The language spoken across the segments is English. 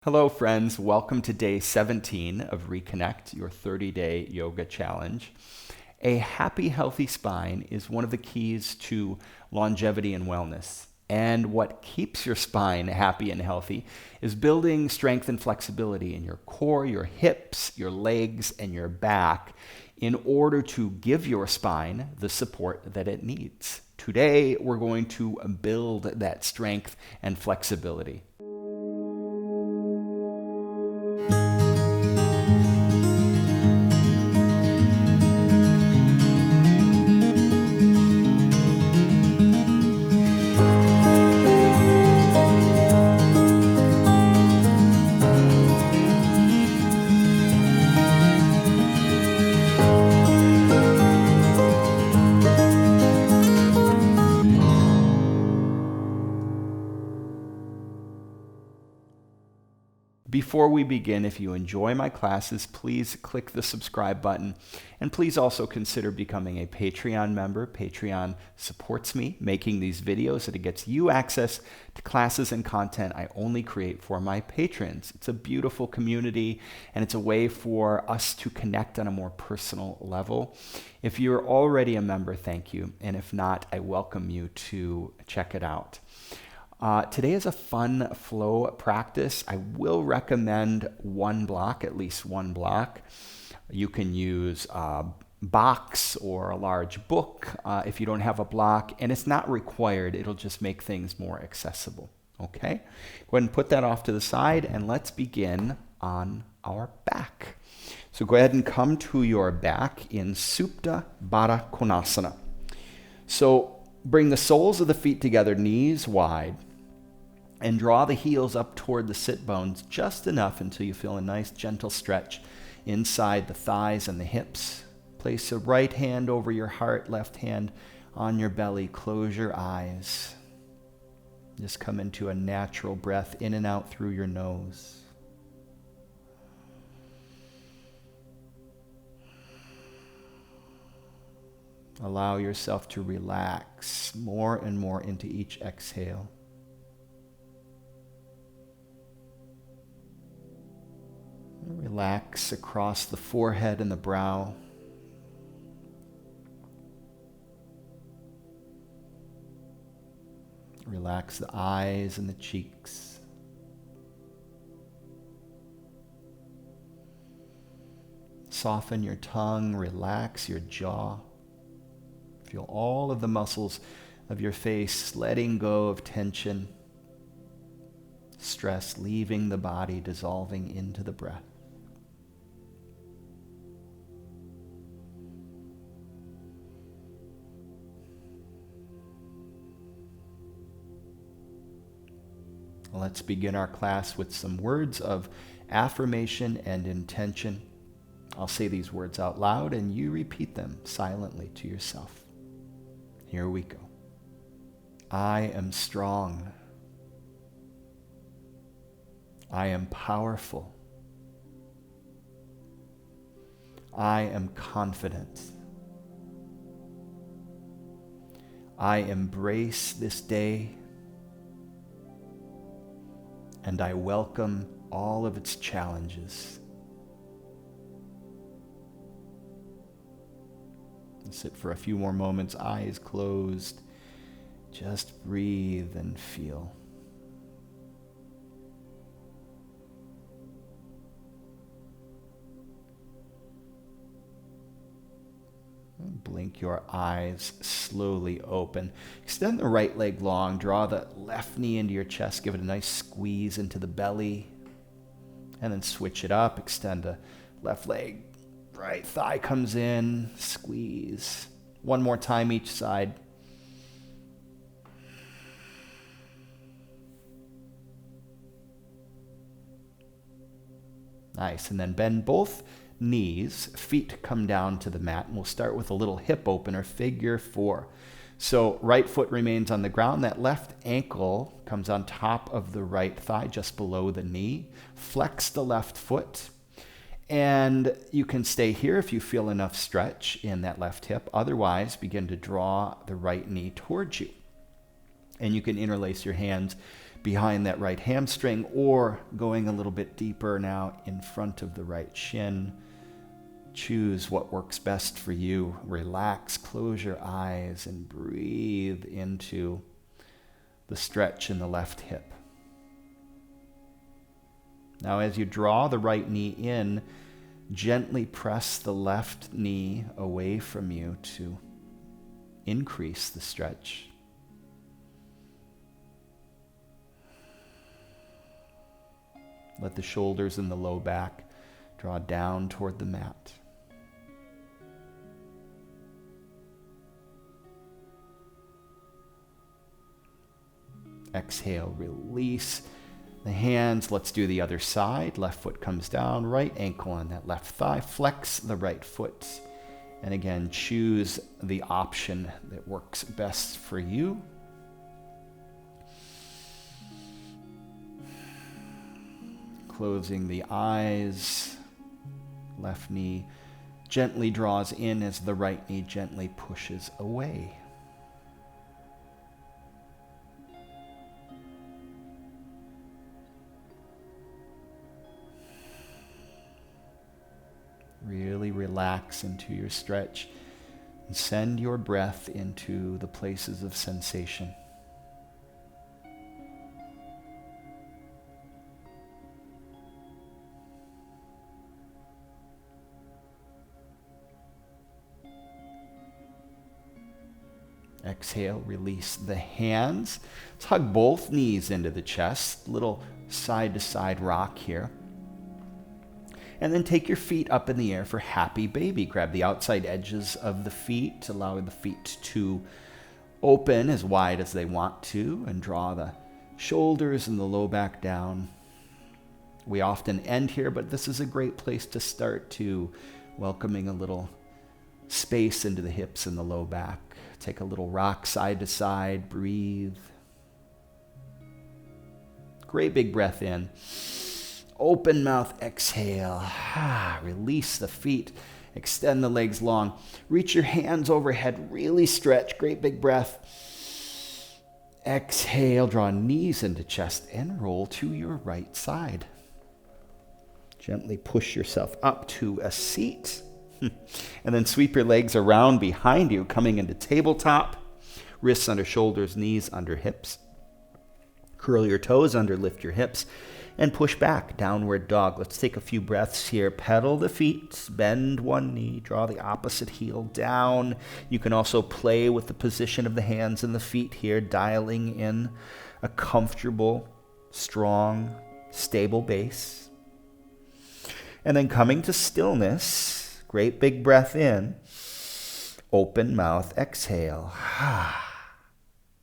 Hello, friends. Welcome to day 17 of Reconnect, your 30-day yoga challenge. A happy, healthy spine is one of the keys to longevity and wellness. And what keeps your spine happy and healthy is building strength and flexibility in your core, your hips, your legs, and your back in order to give your spine the support that it needs. Today, we're going to build that strength and flexibility. Before we begin, if you enjoy my classes, please click the subscribe button. And please also consider becoming a Patreon member. Patreon supports me making these videos, and it gets you access to classes and content I only create for my patrons. It's a beautiful community, and it's a way for us to connect on a more personal level. If you're already a member, thank you. And if not, I welcome you to check it out. Today is a fun flow practice. I will recommend one block, at least one block. You can use a box or a large book if you don't have a block, and it's not required. It'll just make things more accessible. Okay? Go ahead and put that off to the side, and let's begin on our back. So go ahead and come to your back in Supta Baddha Konasana. So bring the soles of the feet together, knees wide, and draw the heels up toward the sit bones just enough until you feel a nice gentle stretch inside the thighs and the hips. Place a right hand over your heart, left hand on your belly. Close your eyes. Just come into a natural breath in and out through your nose. Allow yourself to relax more and more into each exhale. Relax across the forehead and the brow. Relax the eyes and the cheeks. Soften your tongue, relax your jaw. Feel all of the muscles of your face letting go of tension, stress leaving the body, dissolving into the breath. Let's begin our class with some words of affirmation and intention. I'll say these words out loud and you repeat them silently to yourself. Here we go. I am strong. I am powerful. I am confident. I embrace this day, and I welcome all of its challenges. Sit for a few more moments, eyes closed. Just breathe and feel. Blink your eyes slowly open. Extend the right leg long. Draw the left knee into your chest. Give it a nice squeeze into the belly. And then switch it up. Extend the left leg. Right thigh comes in. Squeeze. One more time each side. Nice. And then bend both knees, feet come down to the mat, and we'll start with a little hip opener, figure 4. So right foot remains on the ground, that left ankle comes on top of the right thigh, just below the knee. Flex the left foot, and you can stay here if you feel enough stretch in that left hip. Otherwise, begin to draw the right knee towards you. And you can interlace your hands behind that right hamstring, or going a little bit deeper now in front of the right shin. Choose what works best for you. Relax, close your eyes, and breathe into the stretch in the left hip. Now, as you draw the right knee in, gently press the left knee away from you to increase the stretch. Let the shoulders and the low back draw down toward the mat. Exhale, release the hands. Let's do the other side. Left foot comes down, right ankle on that left thigh. Flex the right foot. And again, choose the option that works best for you. Closing the eyes. Left knee gently draws in as the right knee gently pushes away. Really relax into your stretch and send your breath into the places of sensation. Exhale, release the hands. Let's hug both knees into the chest. Little side-to-side rock here. And then take your feet up in the air for happy baby. Grab the outside edges of the feet, allowing the feet to open as wide as they want to, and draw the shoulders and the low back down. We often end here, but this is a great place to start too, welcoming a little space into the hips and the low back. Take a little rock side to side, breathe. Great big breath in. Open mouth, exhale. Release the feet. Extend the legs long. Reach your hands overhead. Really stretch. Great big breath. Exhale. Draw knees into chest and roll to your right side. Gently push yourself up to a seat. And then sweep your legs around behind you, coming into tabletop. Wrists under shoulders, knees under hips. Curl your toes under, lift your hips. And push back, downward dog. Let's take a few breaths here. Pedal the feet, bend one knee, draw the opposite heel down. You can also play with the position of the hands and the feet here, dialing in a comfortable, strong, stable base. And then coming to stillness, great big breath in, open mouth, exhale.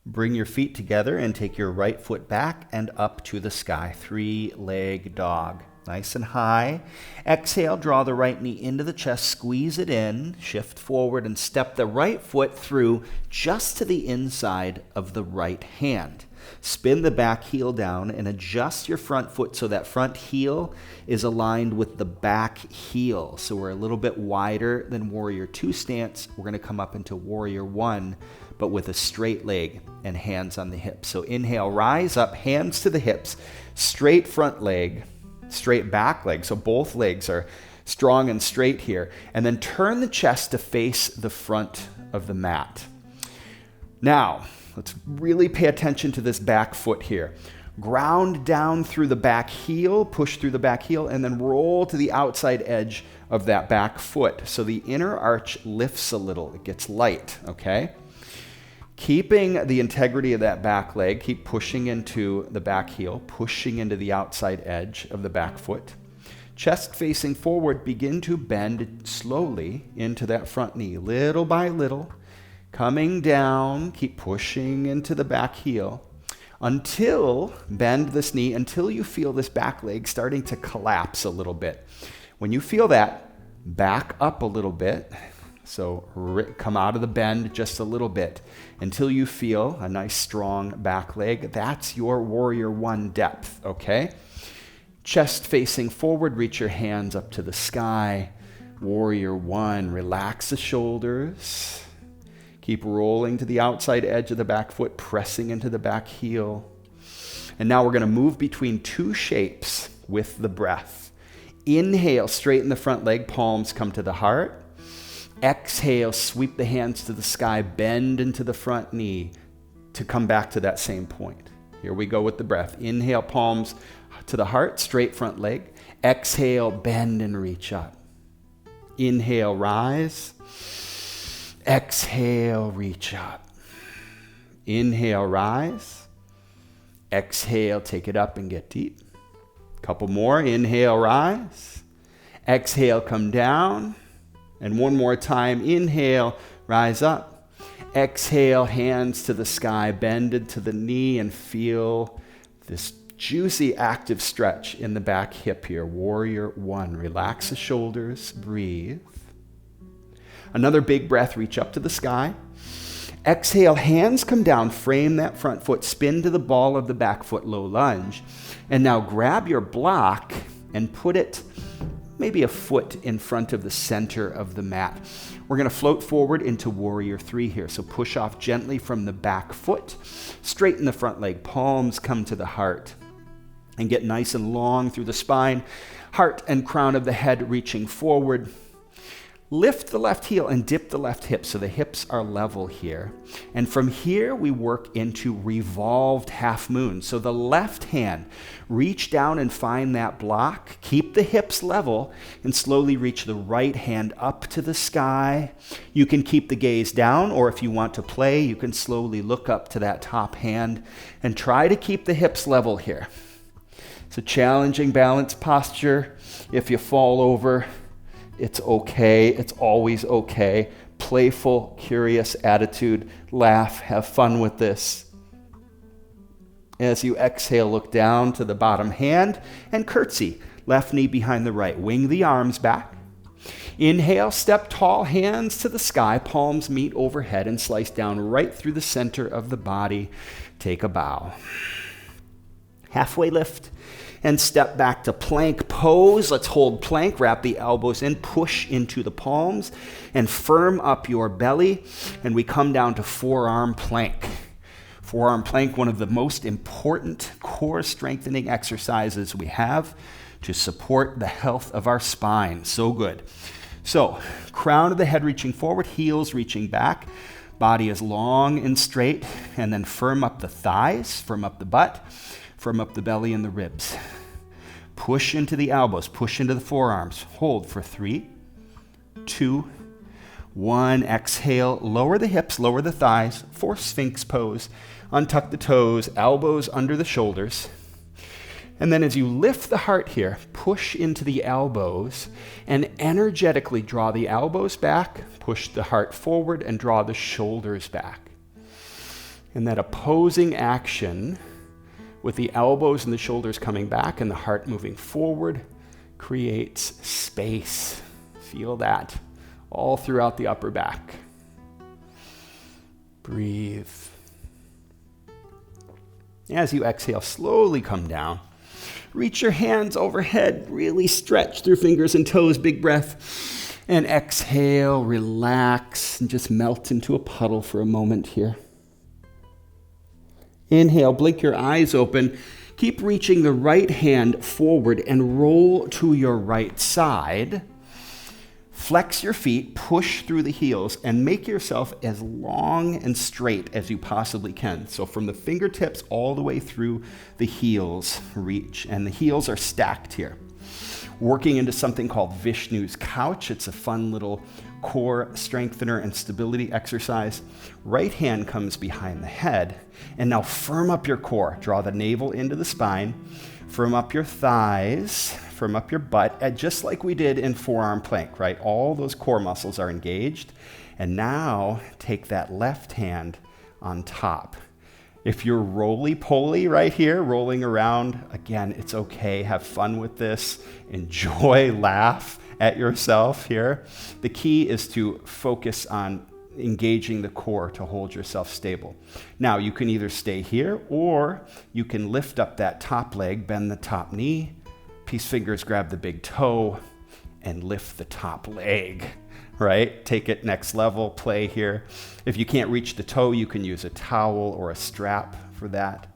Bring your feet together and take your right foot back and up to the sky. 3-leg dog. Nice and high. Exhale, draw the right knee into the chest, squeeze it in, shift forward and step the right foot through just to the inside of the right hand. Spin the back heel down and adjust your front foot so that front heel is aligned with the back heel. So we're a little bit wider than Warrior 2 stance. We're going to come up into Warrior 1, but with a straight leg and hands on the hips. So inhale, rise up, hands to the hips, straight front leg, straight back leg. So both legs are strong and straight here. And then turn the chest to face the front of the mat. Now, let's really pay attention to this back foot here. Ground down through the back heel, push through the back heel, and then roll to the outside edge of that back foot. So the inner arch lifts a little. It gets light, okay? Keeping the integrity of that back leg, keep pushing into the back heel, pushing into the outside edge of the back foot. Chest facing forward, begin to bend slowly into that front knee, little by little. Coming down, keep pushing into the back heel until, bend this knee until you feel this back leg starting to collapse a little bit. When you feel that, back up a little bit. So come out of the bend just a little bit until you feel a nice strong back leg. That's your Warrior 1 depth, okay? Chest facing forward, reach your hands up to the sky. Warrior 1, relax the shoulders. Keep rolling to the outside edge of the back foot, pressing into the back heel. And now we're going to move between two shapes with the breath. Inhale, straighten the front leg, palms come to the heart. Exhale, sweep the hands to the sky, bend into the front knee to come back to that same point. Here we go with the breath. Inhale, palms to the heart, straight front leg. Exhale, bend and reach up. Inhale, rise. Exhale, reach up. Inhale, rise. Exhale, take it up and get deep. Couple more. Inhale, rise. Exhale, come down. And one more time. Inhale, rise up. Exhale, hands to the sky, bend into the knee and feel this juicy active stretch in the back hip here. Warrior one. Relax the shoulders, breathe. Another big breath, reach up to the sky. Exhale, hands come down, frame that front foot, spin to the ball of the back foot, low lunge. And now grab your block and put it maybe a foot in front of the center of the mat. We're going to float forward into warrior three here. So push off gently from the back foot, straighten the front leg, palms come to the heart. And get nice and long through the spine, heart and crown of the head reaching forward. Lift the left heel and dip the left hip so the hips are level here. And from here, we work into revolved half moon. So the left hand, reach down and find that block. Keep the hips level and slowly reach the right hand up to the sky. You can keep the gaze down, or if you want to play, you can slowly look up to that top hand and try to keep the hips level here. It's a challenging balance posture. If you fall over, it's okay. It's always okay. Playful, curious attitude. Laugh. Have fun with this. As you exhale, look down to the bottom hand and curtsy. Left knee behind the right. Wing the arms back. Inhale, step tall, hands to the sky. Palms meet overhead and slice down right through the center of the body. Take a bow. Halfway lift. And step back to plank pose. Let's hold plank, wrap the elbows in, push into the palms, and firm up your belly. And we come down to forearm plank. Forearm plank, one of the most important core strengthening exercises we have to support the health of our spine. So good. So, crown of the head reaching forward, heels reaching back. Body is long and straight, and then firm up the thighs, firm up the butt. Firm up the belly and the ribs. Push into the elbows, push into the forearms. Hold for 3, 2, 1. Exhale, lower the hips, lower the thighs for sphinx pose. Untuck the toes, elbows under the shoulders. And then as you lift the heart here, push into the elbows and energetically draw the elbows back, push the heart forward and draw the shoulders back. And that opposing action with the elbows and the shoulders coming back and the heart moving forward creates space. Feel that all throughout the upper back. Breathe. As you exhale, slowly come down. Reach your hands overhead. Really stretch through fingers and toes. Big breath. And exhale, relax, and just melt into a puddle for a moment here. Inhale, blink your eyes open. Keep reaching the right hand forward and roll to your right side. Flex your feet, push through the heels, and make yourself as long and straight as you possibly can. So from the fingertips all the way through the heels, reach. And the heels are stacked here. Working into something called Vishnu's couch. It's a fun little core strengthener and stability exercise. Right hand comes behind the head. And now firm up your core. Draw the navel into the spine. Firm up your thighs. Firm up your butt, just like we did in forearm plank, right? All those core muscles are engaged. And now take that left hand on top. If you're roly-poly right here, rolling around, again, it's okay. Have fun with this. Enjoy, laugh at yourself here. The key is to focus on engaging the core to hold yourself stable. Now, you can either stay here or you can lift up that top leg, bend the top knee, peace fingers grab the big toe, and lift the top leg, right? Take it next level, play here. If you can't reach the toe, you can use a towel or a strap for that.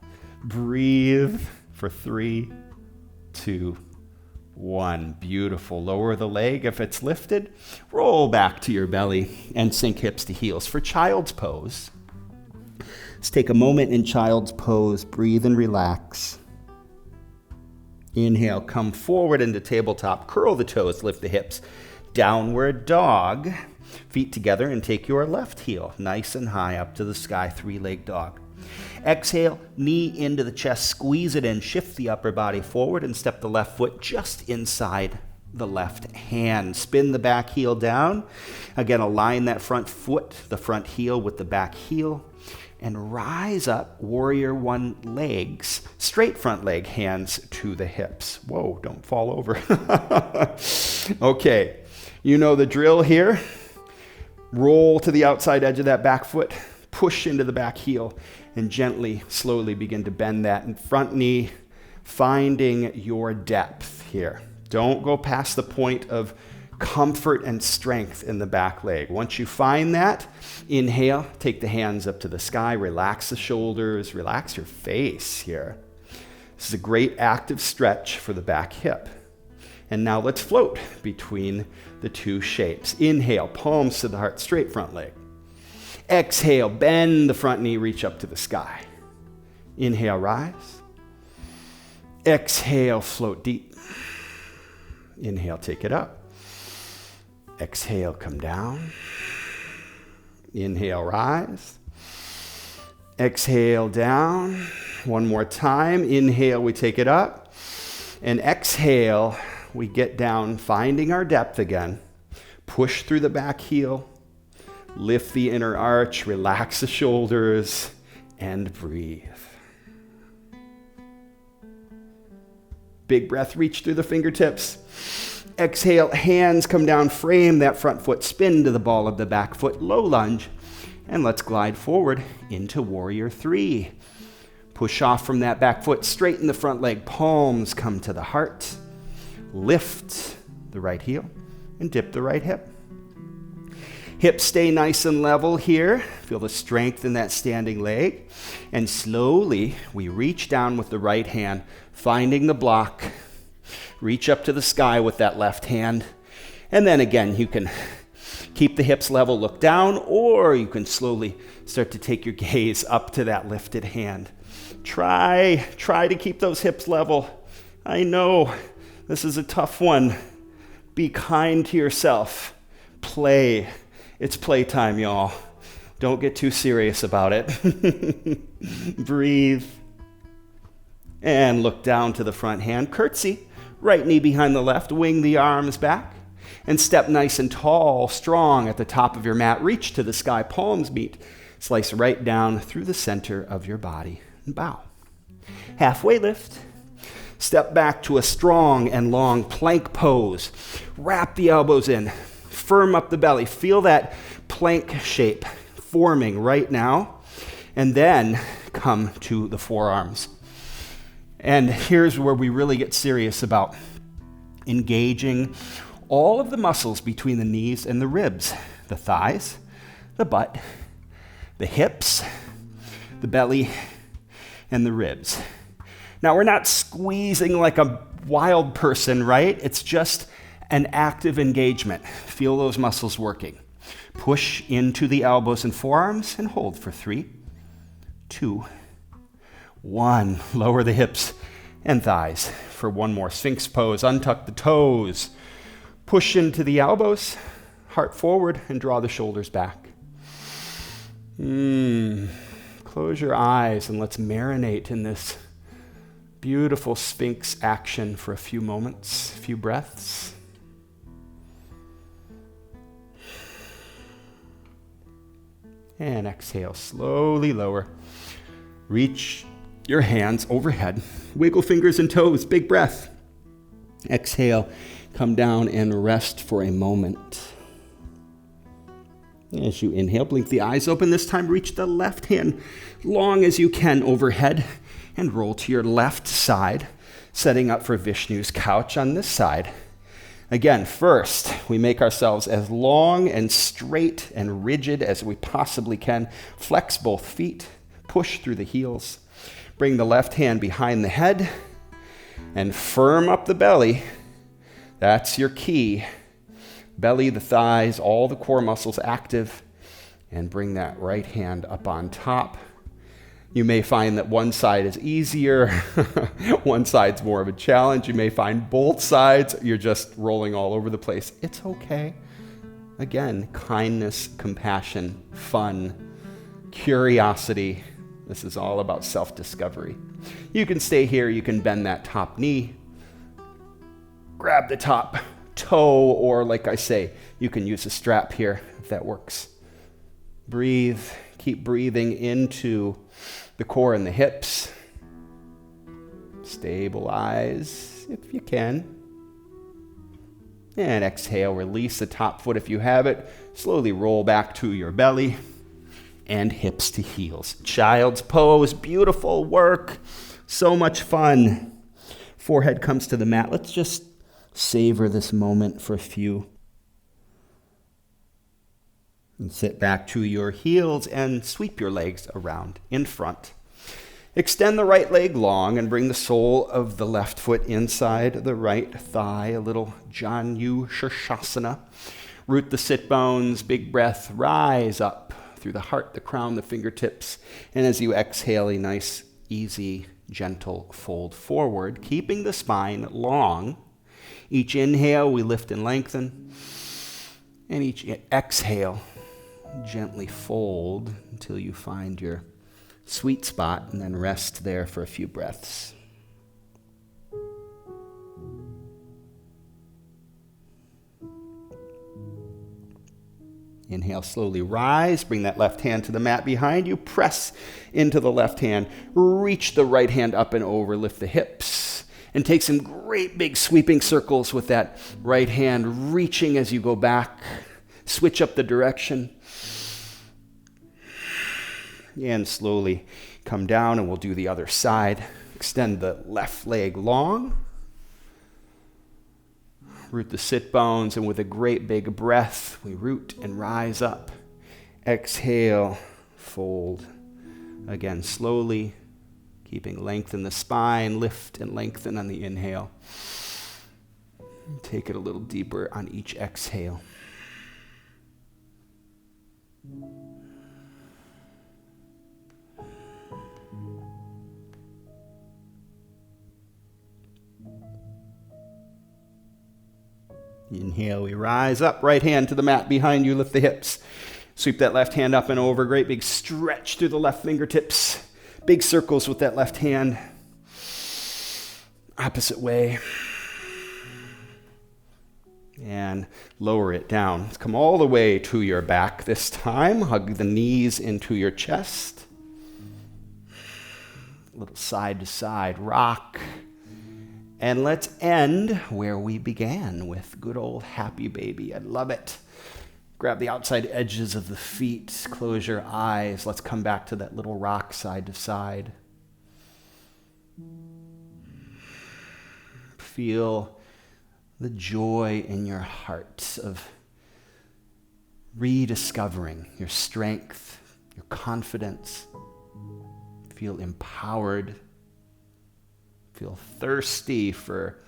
Breathe for 3, 2, 1. Beautiful. Lower the leg if it's lifted. Roll back to your belly and sink hips to heels. For child's pose, let's take a moment in child's pose. Breathe and relax. Inhale, come forward into tabletop. Curl the toes, lift the hips. Downward dog. Feet together and take your left heel nice and high up to the sky, 3-leg dog. Exhale, knee into the chest, squeeze it in, shift the upper body forward and step the left foot just inside the left hand. Spin the back heel down. Again, align that front foot, the front heel with the back heel, and rise up, warrior 1 legs, straight front leg, hands to the hips. Whoa, don't fall over. Okay, you know the drill here. Roll to the outside edge of that back foot, push into the back heel, and gently, slowly begin to bend that in front knee, finding your depth here. Don't go past the point of comfort and strength in the back leg. Once you find that, inhale, take the hands up to the sky, relax the shoulders, relax your face here. This is a great active stretch for the back hip. And now let's float between the 2 shapes. Inhale, palms to the heart, straight front leg. Exhale, bend the front knee, reach up to the sky. Inhale, rise. Exhale, float deep. Inhale, take it up. Exhale, come down. Inhale, rise. Exhale, down. One more time. Inhale, we take it up. And exhale, we get down, finding our depth again. Push through the back heel. Lift the inner arch, relax the shoulders, and breathe. Big breath, reach through the fingertips. Exhale, hands come down, frame that front foot, spin to the ball of the back foot, low lunge, and let's glide forward into warrior 3. Push off from that back foot, straighten the front leg, palms come to the heart. Lift the right heel and dip the right hip. Hips stay nice and level here. Feel the strength in that standing leg. And slowly, we reach down with the right hand, finding the block. Reach up to the sky with that left hand. And then again, you can keep the hips level, look down, or you can slowly start to take your gaze up to that lifted hand. Try to keep those hips level. I know this is a tough one. Be kind to yourself. Play. It's playtime, y'all. Don't get too serious about it. Breathe. And look down to the front hand. Curtsy. Right knee behind the left. Wing the arms back. And step nice and tall, strong at the top of your mat. Reach to the sky. Palms meet. Slice right down through the center of your body. And bow. Halfway lift. Step back to a strong and long plank pose. Wrap the elbows in. Firm up the belly. Feel that plank shape forming right now. And then come to the forearms. And here's where we really get serious about engaging all of the muscles between the knees and the ribs. The thighs, the butt, the hips, the belly, and the ribs. Now, we're not squeezing like a wild person, right? It's just an active engagement. Feel those muscles working. Push into the elbows and forearms and hold for 3, 2, 1. Lower the hips and thighs for one more. Sphinx pose. Untuck the toes. Push into the elbows, heart forward, and draw the shoulders back. Close your eyes and let's marinate in this beautiful Sphinx action for a few moments, a few breaths. And exhale, slowly lower. Reach your hands overhead. Wiggle fingers and toes, big breath. Exhale, come down and rest for a moment. As you inhale, blink the eyes open. This time, reach the left hand long as you can overhead and roll to your left side, setting up for Vishnu's couch on this side. Again, first, we make ourselves as long and straight and rigid as we possibly can. Flex both feet, push through the heels. Bring the left hand behind the head and firm up the belly. That's your key. Belly, the thighs, all the core muscles active. And bring that right hand up on top. You may find that one side is easier, one side's more of a challenge. You may find both sides, you're just rolling all over the place. It's okay. Again, kindness, compassion, fun, curiosity. This is all about self-discovery. You can stay here, you can bend that top knee, grab the top toe, or like I say, you can use a strap here if that works. Breathe, keep breathing into the core and the hips. Stabilize if you can. And exhale, release the top foot if you have it. Slowly roll back to your belly and hips to heels. Child's pose, beautiful work. So much fun. Forehead comes to the mat. Let's just savor this moment for a few. And sit back to your heels and sweep your legs around in front. Extend the right leg long and bring the sole of the left foot inside the right thigh, a little Janu Shirshasana. Root the sit bones, big breath, rise up through the heart, the crown, the fingertips. And as you exhale, a nice, easy, gentle fold forward, keeping the spine long. Each inhale, we lift and lengthen. And each exhale, gently fold until you find your sweet spot and then rest there for a few breaths. Inhale, slowly rise. Bring that left hand to the mat behind you. Press into the left hand. Reach the right hand up and over. Lift the hips. And take some great big sweeping circles with that right hand, reaching as you go back. Switch up the direction. And slowly come down, and we'll do the other side. Extend the left leg long. Root the sit bones, and with a great big breath, we root and rise up. Exhale, fold. Again, slowly, keeping length in the spine, lift and lengthen on the inhale. Take it a little deeper on each exhale. Inhale, we rise up, right hand to the mat behind you, lift the hips. Sweep that left hand up and over, great big stretch through the left fingertips. Big circles with that left hand. Opposite way. And lower it down. Let's come all the way to your back this time. Hug the knees into your chest. A little side to side rock. And let's end where we began, with good old happy baby. I love it. Grab the outside edges of the feet, close your eyes. Let's come back to that little rock side to side. Feel the joy in your heart of rediscovering your strength, your confidence. Feel empowered. Feel thirsty for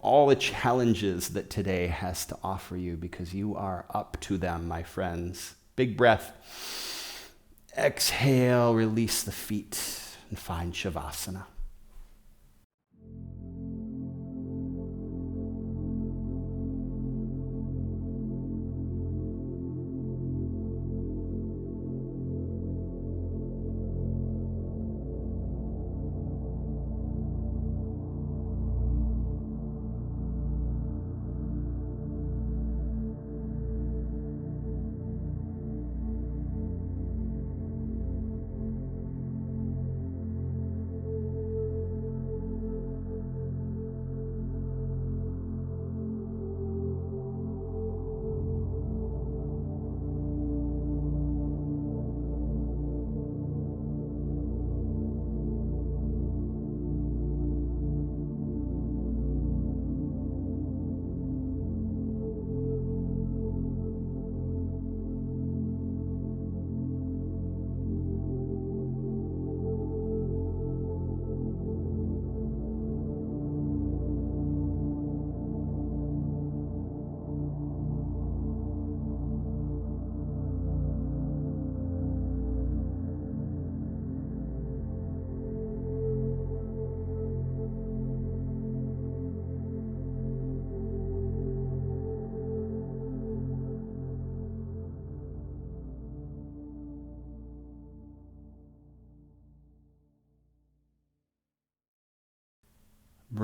all the challenges that today has to offer you, because you are up to them, my friends. Big breath. Exhale, release the feet, and find Shavasana.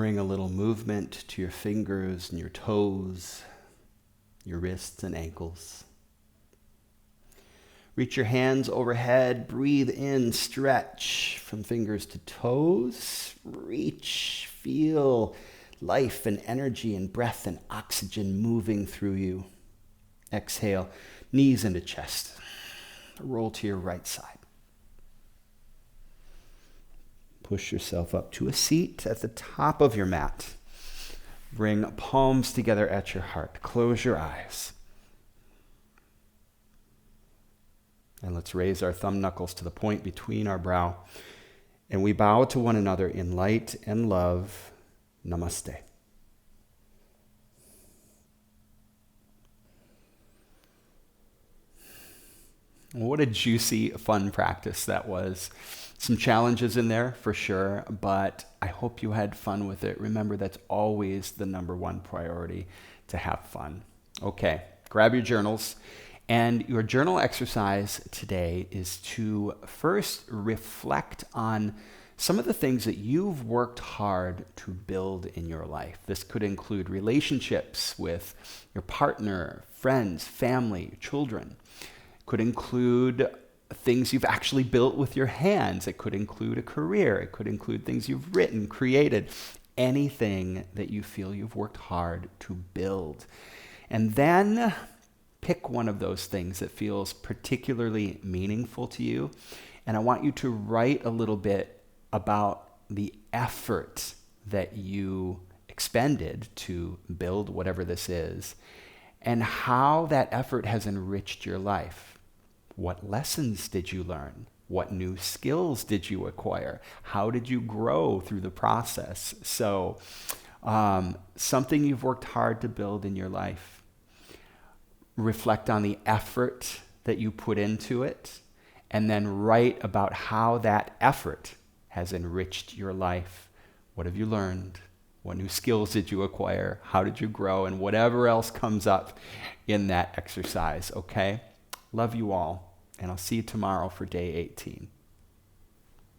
bring a little movement to your fingers and your toes, your wrists and ankles. Reach your hands overhead, breathe in, stretch from fingers to toes. Reach, feel life and energy and breath and oxygen moving through you. Exhale, knees into chest. Roll to your right side. Push yourself up to a seat at the top of your mat. Bring palms together at your heart. Close your eyes. And let's raise our thumb knuckles to the point between our brow. And we bow to one another in light and love. Namaste. What a juicy, fun practice that was. Some challenges in there for sure, but I hope you had fun with it. Remember, that's always the number one priority, to have fun. Okay, grab your journals. And your journal exercise today is to first reflect on some of the things that you've worked hard to build in your life. This could include relationships with your partner, friends, family, children. It could include things you've actually built with your hands. It could include a career. It could include things you've written, created, anything that you feel you've worked hard to build. And then pick one of those things that feels particularly meaningful to you. And I want you to write a little bit about the effort that you expended to build whatever this is, and how that effort has enriched your life. What lessons did you learn? What new skills did you acquire? How did you grow through the process? So, something you've worked hard to build in your life. Reflect on the effort that you put into it, and then write about how that effort has enriched your life. What have you learned? What new skills did you acquire? How did you grow? And whatever else comes up in that exercise, okay? Love you all, and I'll see you tomorrow for day 18.